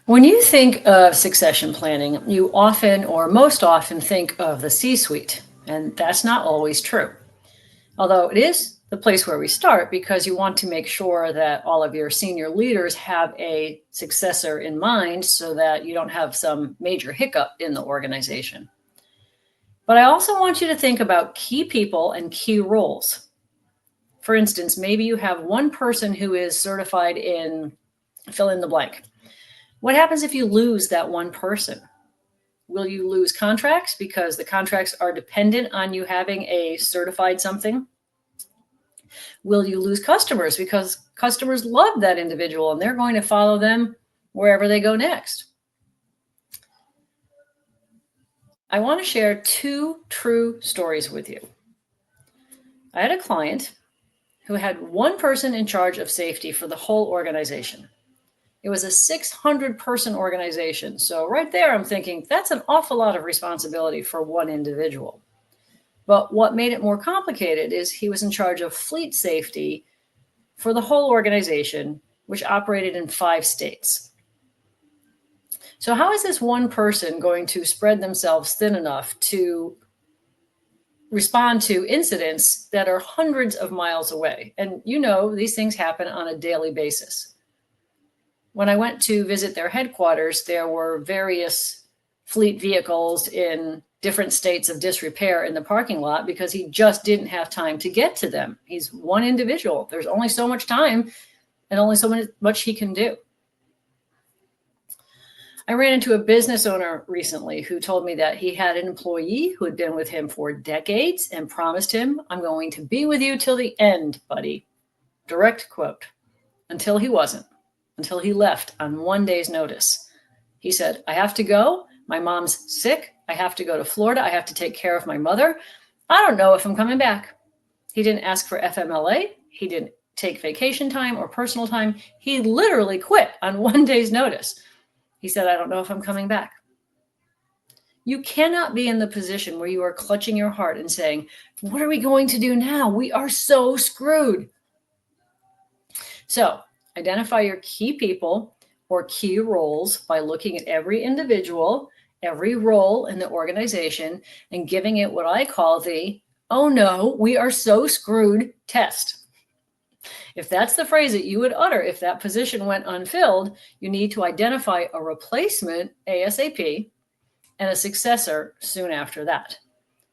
When you think of succession planning, you often or most often think of the C suite, and that's not always true. Although it is the place where we start because you want to make sure that all of your senior leaders have a successor in mind so that you don't have some major hiccup in the organization. But I also want you to think about key people and key roles. For instance, maybe you have one person who is certified in fill in the blank. What happens if you lose that one person? Will you lose contracts because the contracts are dependent on you having a certified something? Will you lose customers because customers love that individual and they're going to follow them wherever they go next? I want to share two true stories with you. I had a client who had one person in charge of safety for the whole organization. It was a 600-person organization. So right there, I'm thinking that's an awful lot of responsibility for one individual. But what made it more complicated is he was in charge of fleet safety for the whole organization, which operated in 5 states. So how is this one person going to spread themselves thin enough to respond to incidents that are hundreds of miles away? And you know, these things happen on a daily basis. When I went to visit their headquarters, there were various fleet vehicles in different states of disrepair in the parking lot because he just didn't have time to get to them. He's one individual. There's only so much time and only so much he can do. I ran into a business owner recently who told me that he had an employee who had been with him for decades and promised him, "I'm going to be with you till the end, buddy." Direct quote. Until he wasn't, until he left on one day's notice. He said, "I have to go. My mom's sick. I have to go to Florida. I have to take care of my mother. I don't know if I'm coming back." He didn't ask for FMLA. He didn't take vacation time or personal time. He literally quit on one day's notice. He said, "I don't know if I'm coming back." You cannot be in the position where you are clutching your heart and saying, "What are we going to do now? We are so screwed." So identify your key people or key roles by looking at every individual, every role in the organization, and giving it what I call the, "Oh no, we are so screwed" test. If that's the phrase that you would utter if that position went unfilled, you need to identify a replacement ASAP and a successor soon after that.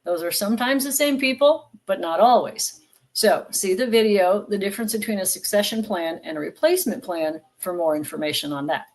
Those are sometimes the same people, but not always. So see the video, the difference between a succession plan and a replacement plan, for more information on that.